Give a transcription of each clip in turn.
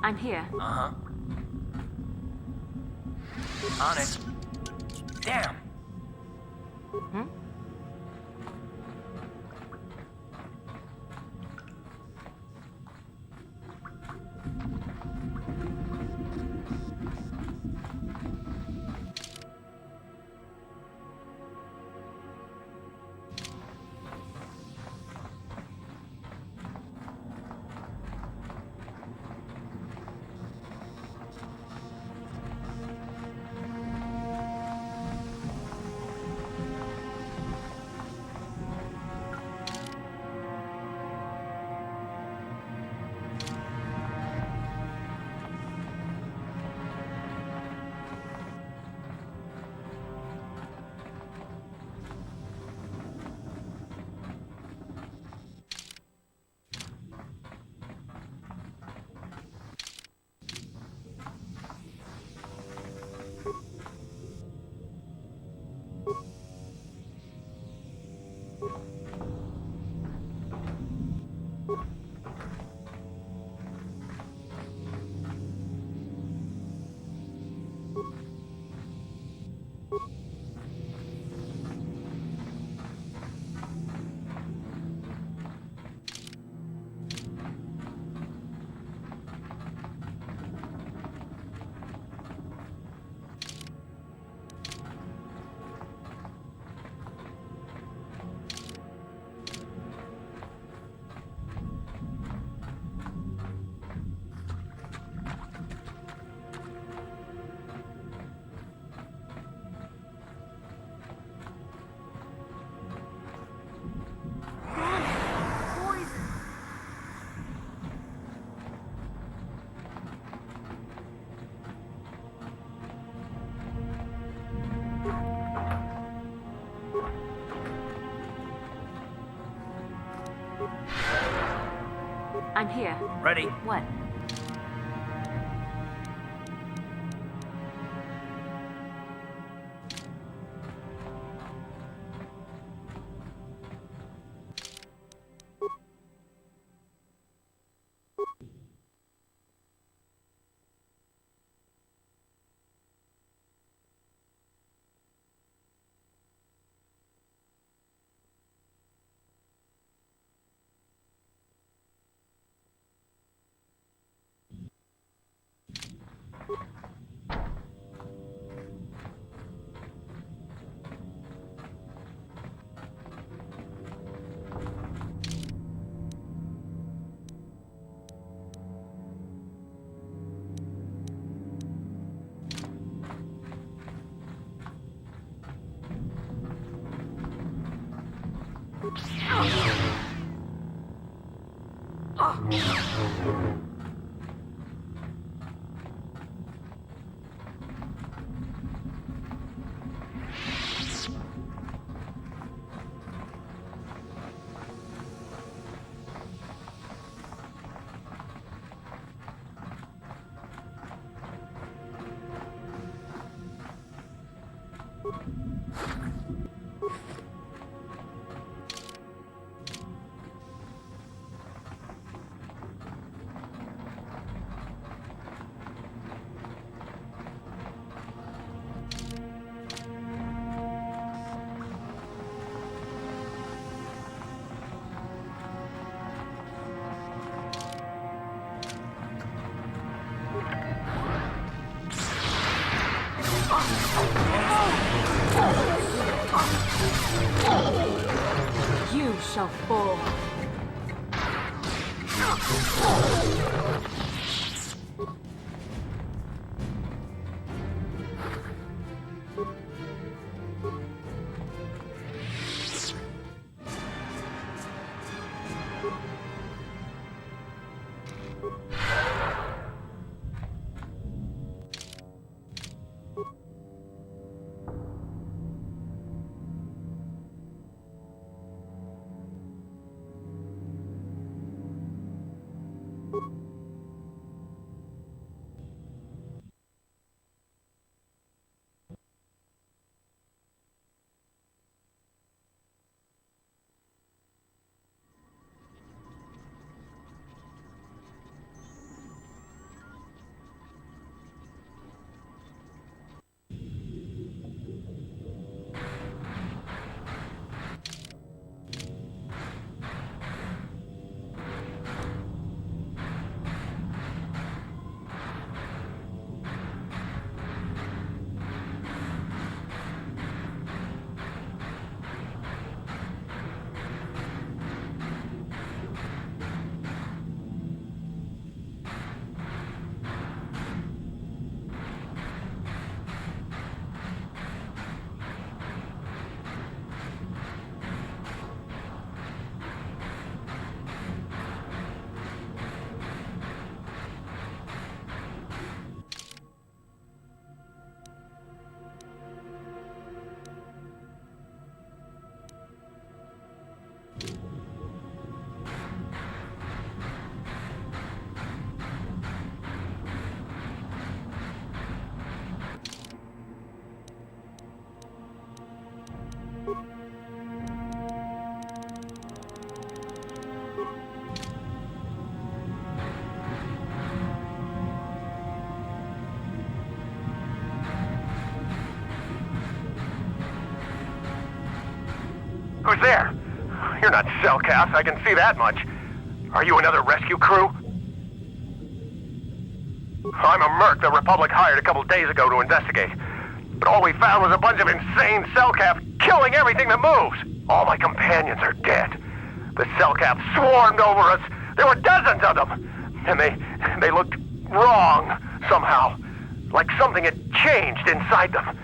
I'm here. Uh-huh. On it. Damn! Hmm? I'm here. Ready? What? You shall fall. Who's there? You're not Cellcast, I can see that much. Are you another rescue crew? I'm a merc the Republic hired a couple days ago to investigate. But all we found was a bunch of insane Cellcaps killing everything that moves. All my companions are dead. The Cellcaps swarmed over us. There were dozens of them. And they looked wrong, somehow. Like something had changed inside them.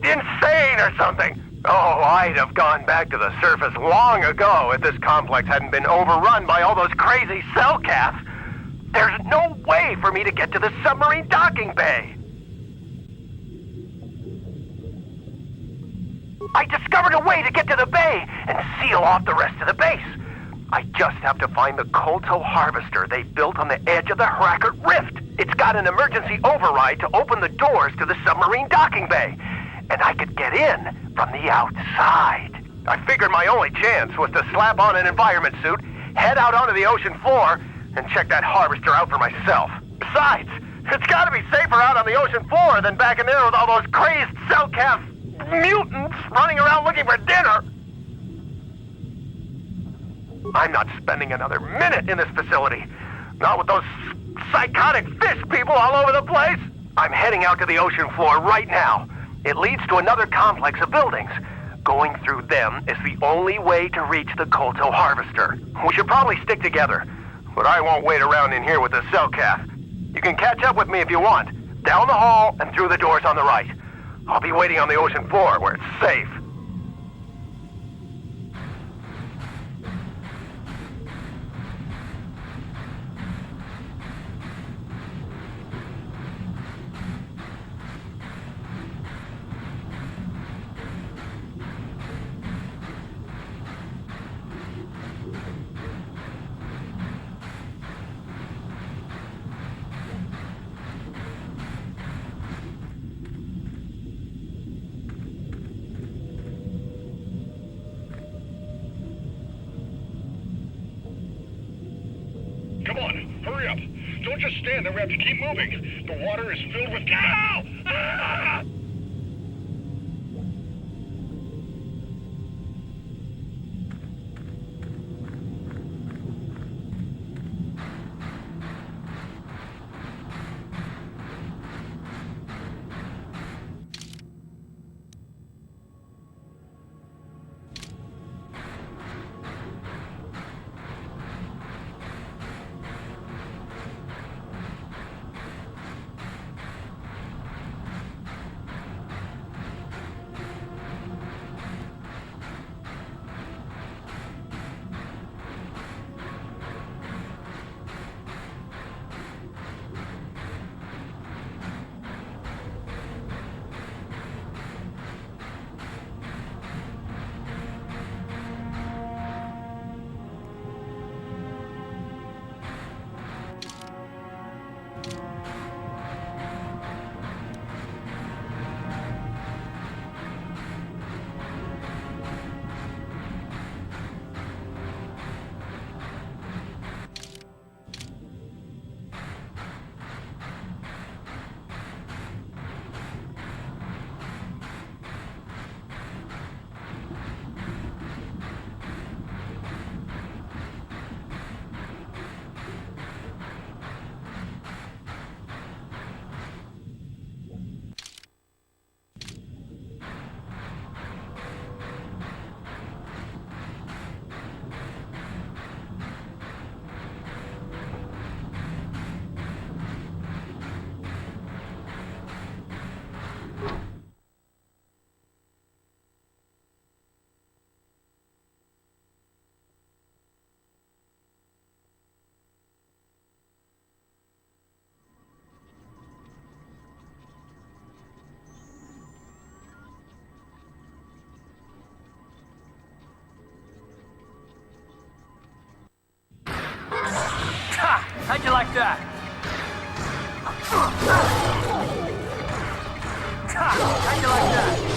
Insane or something. Oh, I'd have gone back to the surface long ago if this complex hadn't been overrun by all those crazy Cellcaps. There's no way for me to get to the submarine docking bay. I discovered a way to get to the bay and seal off the rest of the base. I just have to find the Kolto harvester they built on the edge of the Harakert Rift. It's got an emergency override to open the doors to the submarine docking bay. And I could get in from the outside. I figured my only chance was to slap on an environment suit, head out onto the ocean floor, and check that harvester out for myself. Besides, it's gotta be safer out on the ocean floor than back in there with all those crazed Cellcast mutants running around looking for dinner. I'm not spending another minute in this facility. Not with those psychotic fish people all over the place. I'm heading out to the ocean floor right now. It leads to another complex of buildings. Going through them is the only way to reach the Kolto harvester. We should probably stick together, but I won't wait around in here with the Cellcast. You can catch up with me if you want. Down the hall and through the doors on the right. I'll be waiting on the ocean floor where it's safe. Come on, hurry up. Don't just stand there, we have to keep moving. The water is filled with... Ow! Ah! How'd you like that? How'd you like that?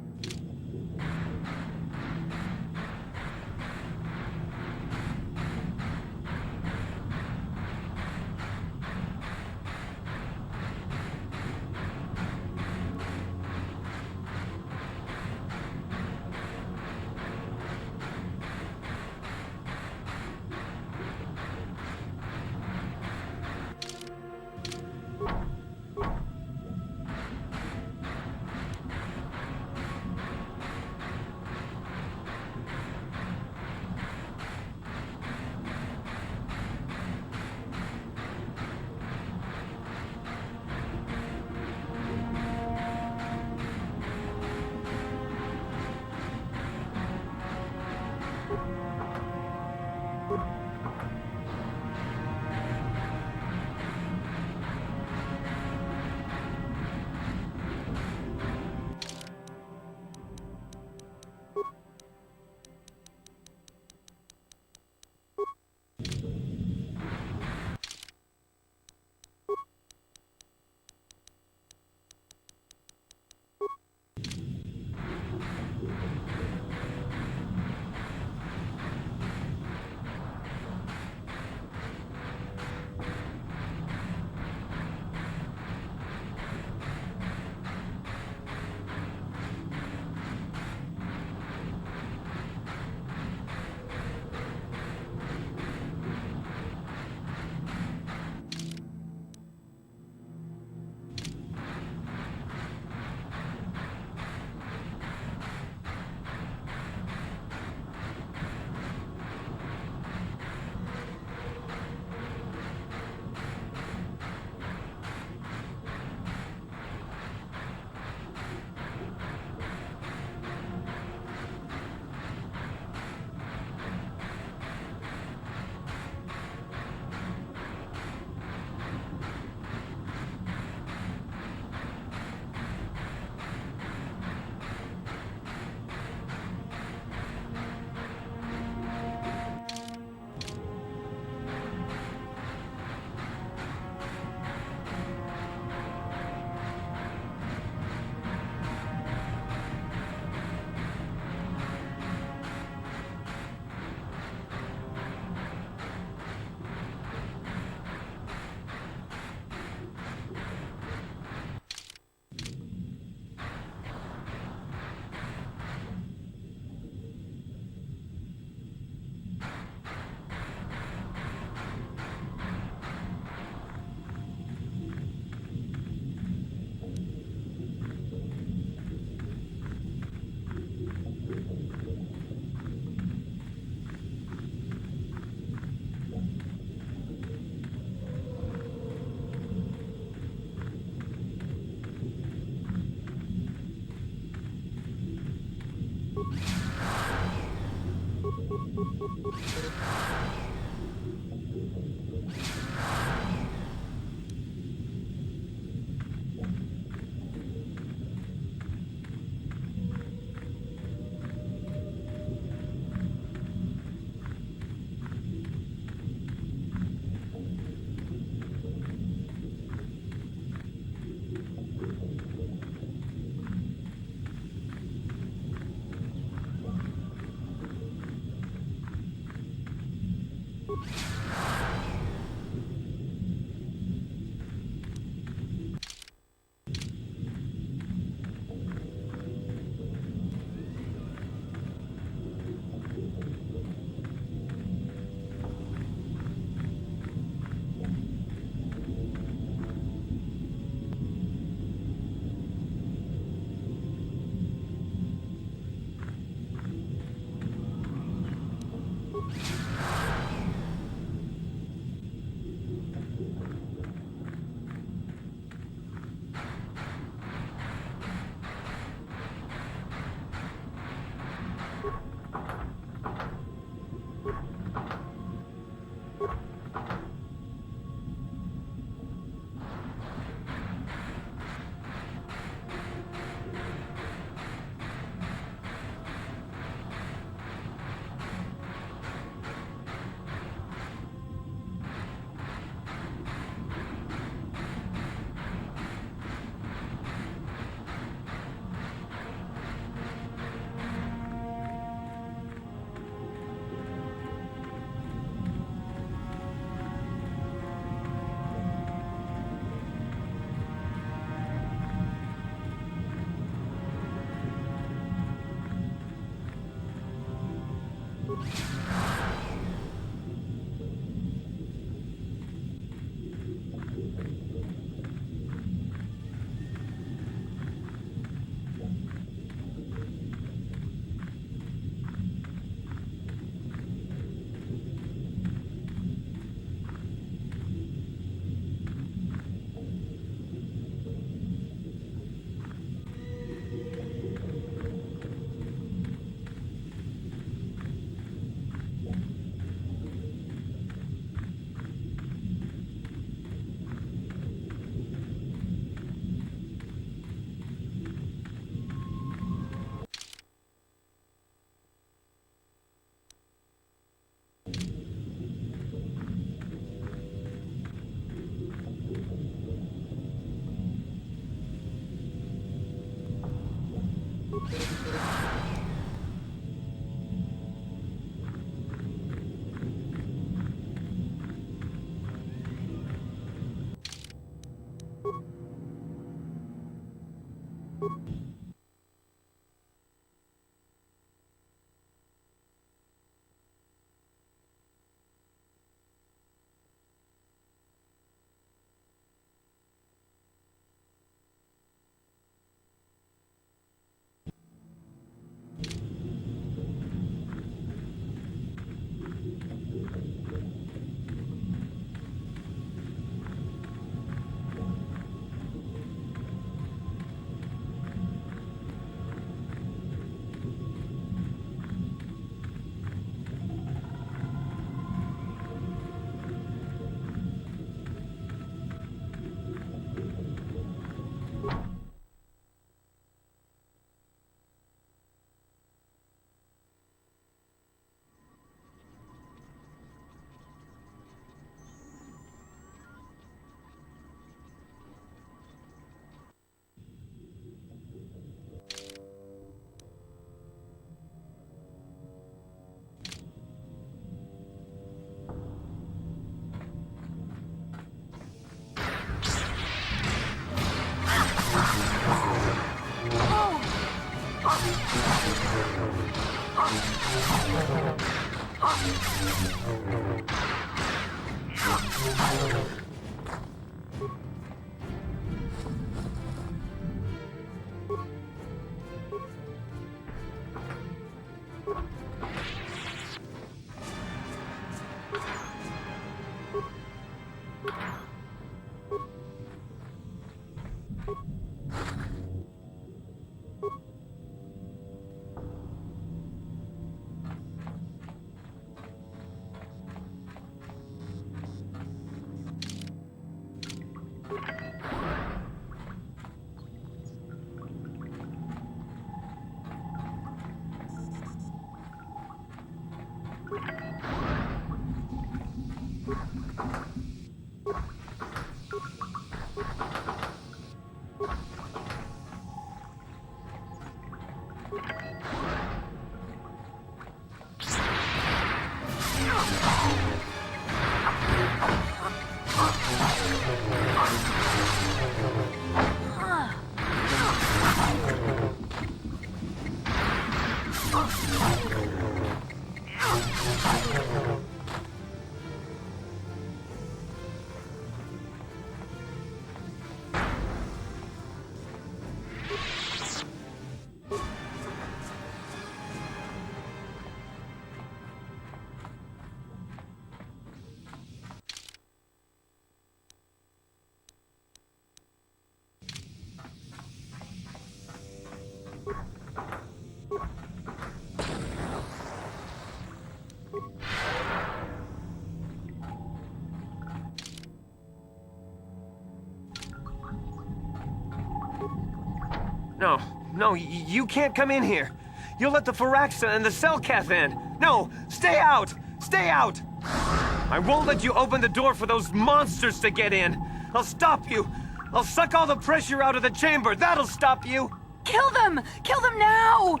No, you can't come in here. You'll let the Firaxa and the Selkath in. No, stay out! Stay out! I won't let you open the door for those monsters to get in. I'll stop you. I'll suck all the pressure out of the chamber. That'll stop you. Kill them! Kill them now!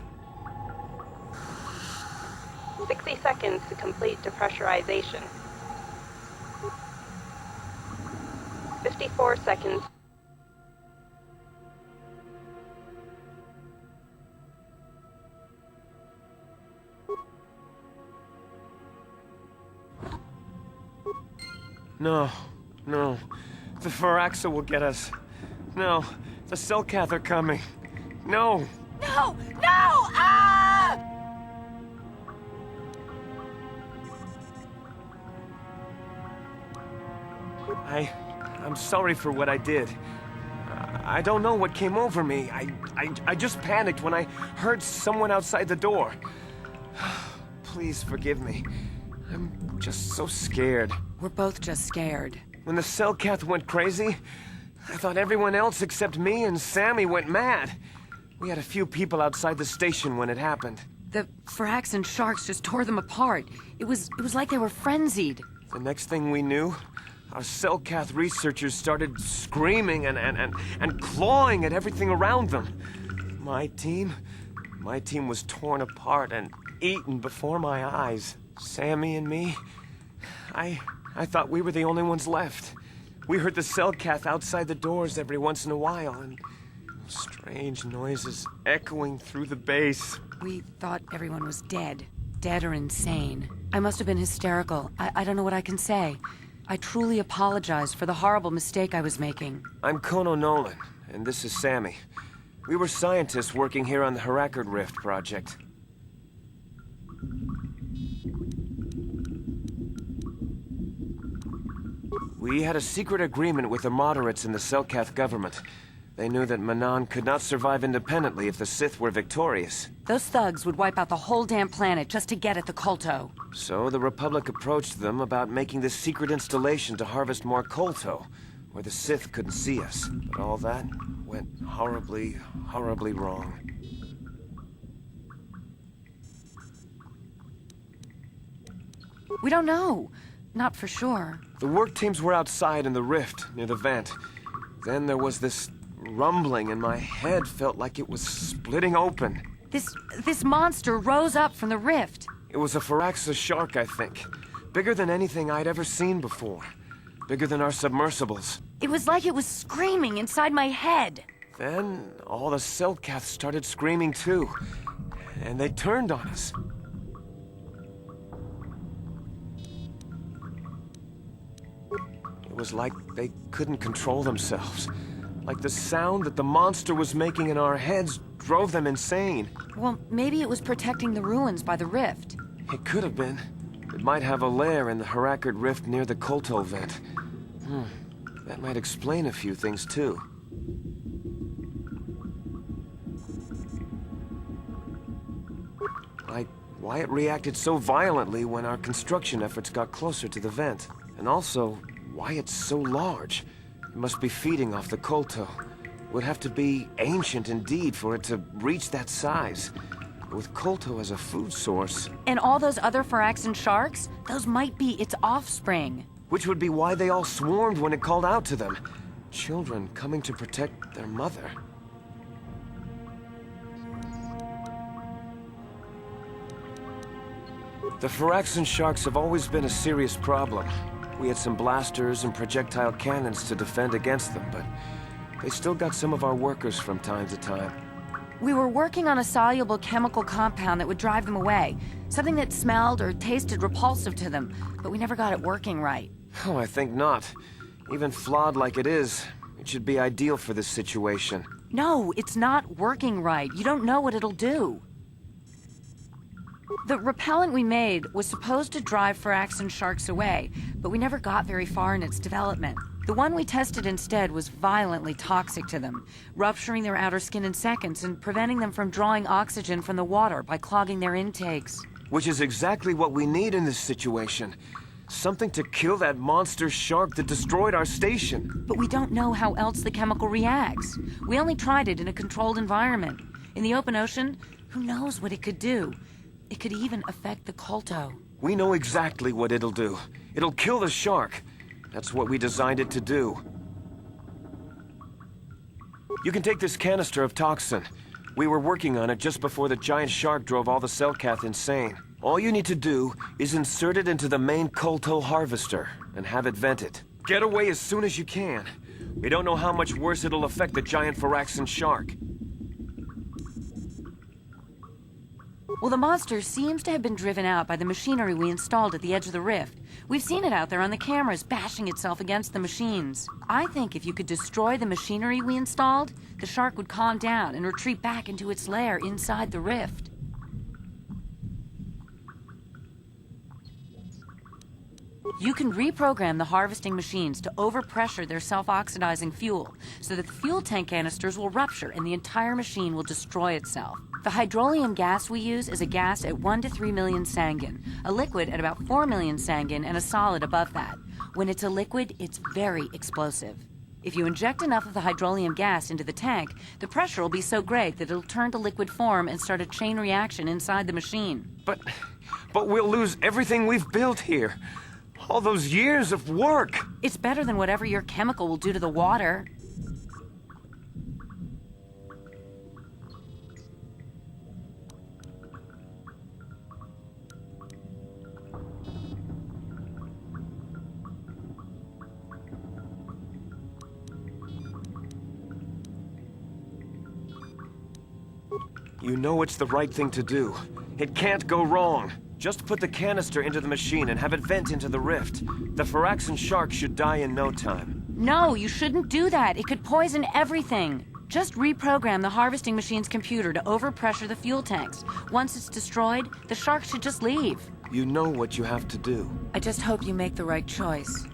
60 seconds to complete depressurization. 54 seconds. No. The Firaxa will get us. No, the Selkath are coming. No! No! No! Ah! I'm sorry for what I did. I don't know what came over me. I just panicked when I heard someone outside the door. Please forgive me. I'm just so scared. We're both just scared. When the Selkath went crazy, I thought everyone else except me and Sammy went mad. We had a few people outside the station when it happened. The Firax and sharks just tore them apart. It was like they were frenzied. The next thing we knew, our Selkath researchers started screaming and clawing at everything around them. My team was torn apart and eaten before my eyes. Sammy and me, I thought we were the only ones left. We heard the Selkath outside the doors every once in a while, and strange noises echoing through the base. We thought everyone was dead. Dead or insane. I must have been hysterical. I don't know what I can say. I truly apologize for the horrible mistake I was making. I'm Kono Nolan, and this is Sammy. We were scientists working here on the Harakard Rift project. We had a secret agreement with the moderates in the Selkath government. They knew that Manan could not survive independently if the Sith were victorious. Those thugs would wipe out the whole damn planet just to get at the Kolto. So the Republic approached them about making this secret installation to harvest more Kolto, where the Sith couldn't see us. But all that went horribly, horribly wrong. We don't know. Not for sure. The work teams were outside in the rift, near the vent. Then there was this rumbling, and my head felt like it was splitting open. This monster rose up from the rift. It was a Firaxa shark, I think. Bigger than anything I'd ever seen before. Bigger than our submersibles. It was like it was screaming inside my head. Then all the Selkath started screaming too. And they turned on us. It was like they couldn't control themselves. Like the sound that the monster was making in our heads drove them insane. Well, maybe it was protecting the ruins by the rift. It could have been. It might have a lair in the Harakard Rift near the Kolto vent. That might explain a few things too. Like why it reacted so violently when our construction efforts got closer to the vent. And also, why it's so large. It must be feeding off the Kolto. It would have to be ancient indeed for it to reach that size. With Kolto as a food source. And all those other Firaxan sharks? Those might be its offspring. Which would be why they all swarmed when it called out to them. Children coming to protect their mother. The Firaxan sharks have always been a serious problem. We had some blasters and projectile cannons to defend against them, but they still got some of our workers from time to time. We were working on a soluble chemical compound that would drive them away. Something that smelled or tasted repulsive to them, but we never got it working right. Oh, I think not. Even flawed like it is, it should be ideal for this situation. No, it's not working right. You don't know what it'll do. The repellent we made was supposed to drive Firaxan sharks away, but we never got very far in its development. The one we tested instead was violently toxic to them, rupturing their outer skin in seconds and preventing them from drawing oxygen from the water by clogging their intakes. Which is exactly what we need in this situation. Something to kill that monster shark that destroyed our station. But we don't know how else the chemical reacts. We only tried it in a controlled environment. In the open ocean, who knows what it could do? It could even affect the Kolto. We know exactly what it'll do. It'll kill the shark. That's what we designed it to do. You can take this canister of toxin. We were working on it just before the giant shark drove all the Selkath insane. All you need to do is insert it into the main Kolto harvester and have it vented. Get away as soon as you can. We don't know how much worse it'll affect the giant Phyraxan shark. Well, the monster seems to have been driven out by the machinery we installed at the edge of the rift. We've seen it out there on the cameras, bashing itself against the machines. I think if you could destroy the machinery we installed, the shark would calm down and retreat back into its lair inside the rift. You can reprogram the harvesting machines to overpressure their self-oxidizing fuel so that the fuel tank canisters will rupture and the entire machine will destroy itself. The hydrolium gas we use is a gas at 1 to 3 million sangin, a liquid at about 4 million sangin, and a solid above that. When it's a liquid, it's very explosive. If you inject enough of the hydrolium gas into the tank, the pressure will be so great that it'll turn to liquid form and start a chain reaction inside the machine. But we'll lose everything we've built here. All those years of work! It's better than whatever your chemical will do to the water. You know it's the right thing to do. It can't go wrong. Just put the canister into the machine and have it vent into the rift. The Phyraxan shark should die in no time. No, you shouldn't do that. It could poison everything. Just reprogram the harvesting machine's computer to overpressure the fuel tanks. Once it's destroyed, the shark should just leave. You know what you have to do. I just hope you make the right choice.